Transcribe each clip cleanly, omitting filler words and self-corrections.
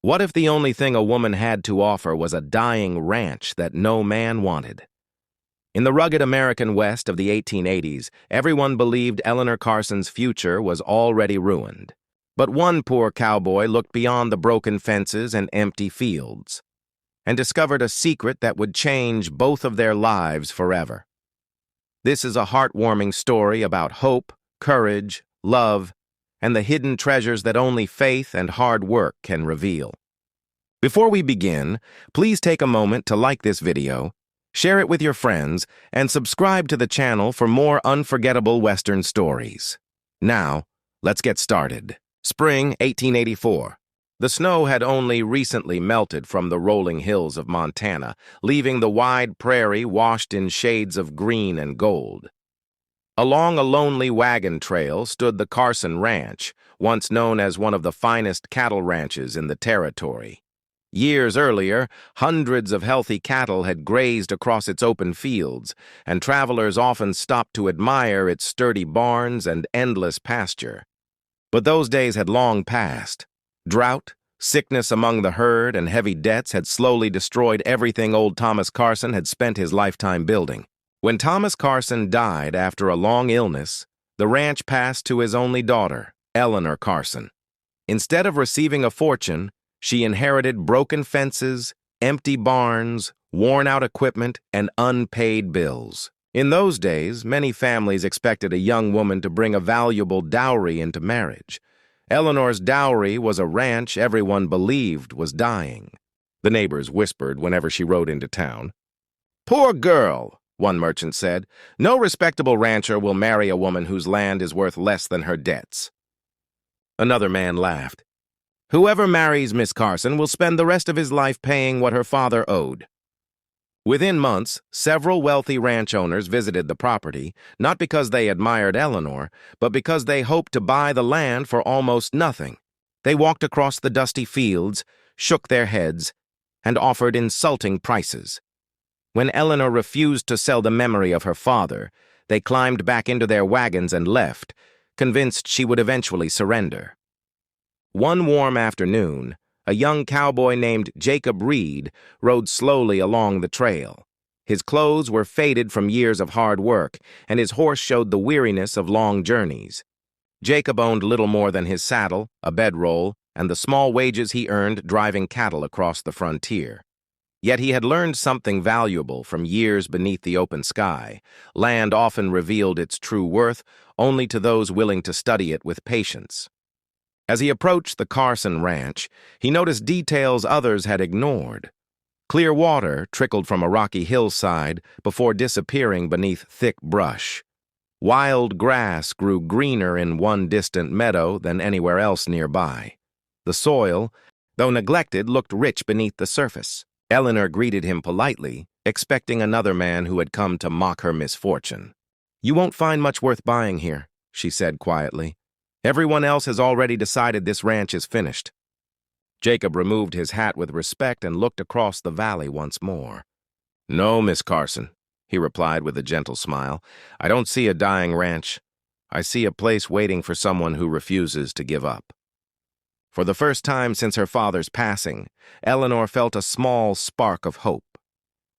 What if the only thing a woman had to offer was a dying ranch that no man wanted? In the rugged American West of the 1880s, everyone believed Eleanor Carson's future was already ruined. But one poor cowboy looked beyond the broken fences and empty fields and discovered a secret that would change both of their lives forever. This is a heartwarming story about hope, courage, love, and the hidden treasures that only faith and hard work can reveal. Before we begin, please take a moment to like this video, share it with your friends, and subscribe to the channel for more unforgettable Western stories. Now, let's get started. Spring 1884. The snow had only recently melted from the rolling hills of Montana, leaving the wide prairie washed in shades of green and gold. Along a lonely wagon trail stood the Carson Ranch, once known as one of the finest cattle ranches in the territory. Years earlier, hundreds of healthy cattle had grazed across its open fields, and travelers often stopped to admire its sturdy barns and endless pasture. But those days had long passed. Drought, sickness among the herd, and heavy debts had slowly destroyed everything old Thomas Carson had spent his lifetime building. When Thomas Carson died after a long illness, the ranch passed to his only daughter, Eleanor Carson. Instead of receiving a fortune, she inherited broken fences, empty barns, worn-out equipment, and unpaid bills. In those days, many families expected a young woman to bring a valuable dowry into marriage. Eleanor's dowry was a ranch everyone believed was dying. The neighbors whispered whenever she rode into town. "Poor girl," one merchant said. "No respectable rancher will marry a woman whose land is worth less than her debts." Another man laughed. "Whoever marries Miss Carson will spend the rest of his life paying what her father owed." Within months, several wealthy ranch owners visited the property, not because they admired Eleanor, but because they hoped to buy the land for almost nothing. They walked across the dusty fields, shook their heads, and offered insulting prices. When Eleanor refused to sell the memory of her father, they climbed back into their wagons and left, convinced she would eventually surrender. One warm afternoon, a young cowboy named Jacob Reed rode slowly along the trail. His clothes were faded from years of hard work, and his horse showed the weariness of long journeys. Jacob owned little more than his saddle, a bedroll, and the small wages he earned driving cattle across the frontier. Yet he had learned something valuable from years beneath the open sky. Land often revealed its true worth only to those willing to study it with patience. As he approached the Carson Ranch, he noticed details others had ignored. Clear water trickled from a rocky hillside before disappearing beneath thick brush. Wild grass grew greener in one distant meadow than anywhere else nearby. The soil, though neglected, looked rich beneath the surface. Eleanor greeted him politely, expecting another man who had come to mock her misfortune. "You won't find much worth buying here," she said quietly. "Everyone else has already decided this ranch is finished." Jacob removed his hat with respect and looked across the valley once more. "No, Miss Carson," he replied with a gentle smile. "I don't see a dying ranch. I see a place waiting for someone who refuses to give up." For the first time since her father's passing, Eleanor felt a small spark of hope.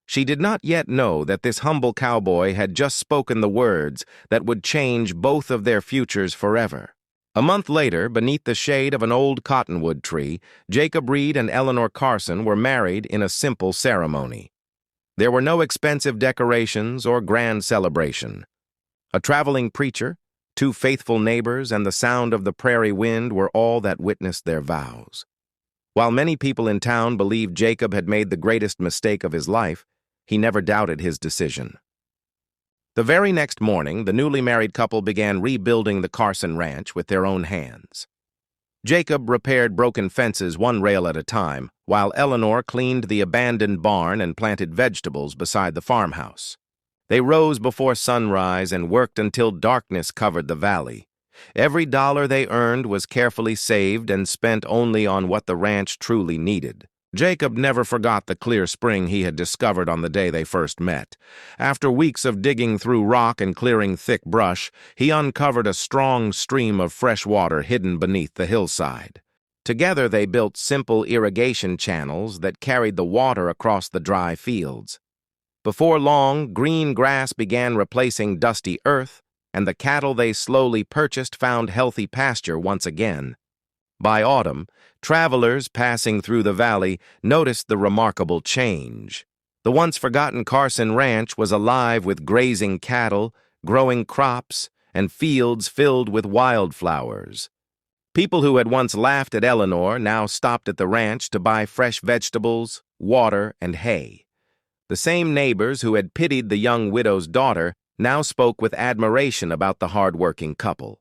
She did not yet know that this humble cowboy had just spoken the words that would change both of their futures forever. A month later, beneath the shade of an old cottonwood tree, Jacob Reed and Eleanor Carson were married in a simple ceremony. There were no expensive decorations or grand celebration. A traveling preacher, two faithful neighbors, and the sound of the prairie wind were all that witnessed their vows. While many people in town believed Jacob had made the greatest mistake of his life, he never doubted his decision. The very next morning, the newly married couple began rebuilding the Carson Ranch with their own hands. Jacob repaired broken fences one rail at a time, while Eleanor cleaned the abandoned barn and planted vegetables beside the farmhouse. They rose before sunrise and worked until darkness covered the valley. Every dollar they earned was carefully saved and spent only on what the ranch truly needed. Jacob never forgot the clear spring he had discovered on the day they first met. After weeks of digging through rock and clearing thick brush, he uncovered a strong stream of fresh water hidden beneath the hillside. Together they built simple irrigation channels that carried the water across the dry fields. Before long, green grass began replacing dusty earth, and the cattle they slowly purchased found healthy pasture once again. By autumn, travelers passing through the valley noticed the remarkable change. The once forgotten Carson Ranch was alive with grazing cattle, growing crops, and fields filled with wildflowers. People who had once laughed at Eleanor now stopped at the ranch to buy fresh vegetables, water, and hay. The same neighbors who had pitied the young widow's daughter now spoke with admiration about the hard-working couple.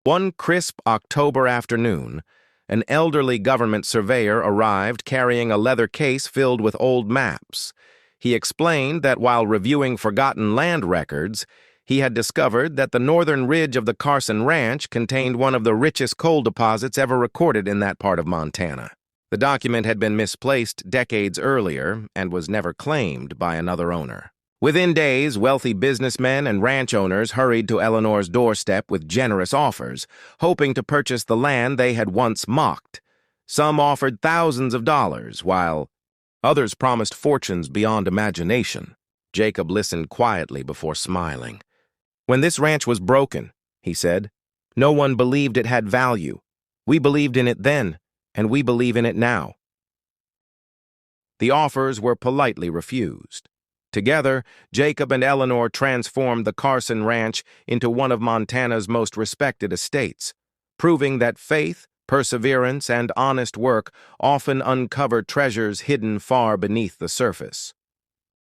One crisp October afternoon, an elderly government surveyor arrived carrying a leather case filled with old maps. He explained that while reviewing forgotten land records, he had discovered that the northern ridge of the Carson Ranch contained one of the richest coal deposits ever recorded in that part of Montana. The document had been misplaced decades earlier and was never claimed by another owner. Within days, wealthy businessmen and ranch owners hurried to Eleanor's doorstep with generous offers, hoping to purchase the land they had once mocked. Some offered thousands of dollars, while others promised fortunes beyond imagination. Jacob listened quietly before smiling. "When this ranch was broken," he said, "no one believed it had value. We believed in it then, and we believe in it now." The offers were politely refused. Together, Jacob and Eleanor transformed the Carson Ranch into one of Montana's most respected estates, proving that faith, perseverance, and honest work often uncover treasures hidden far beneath the surface.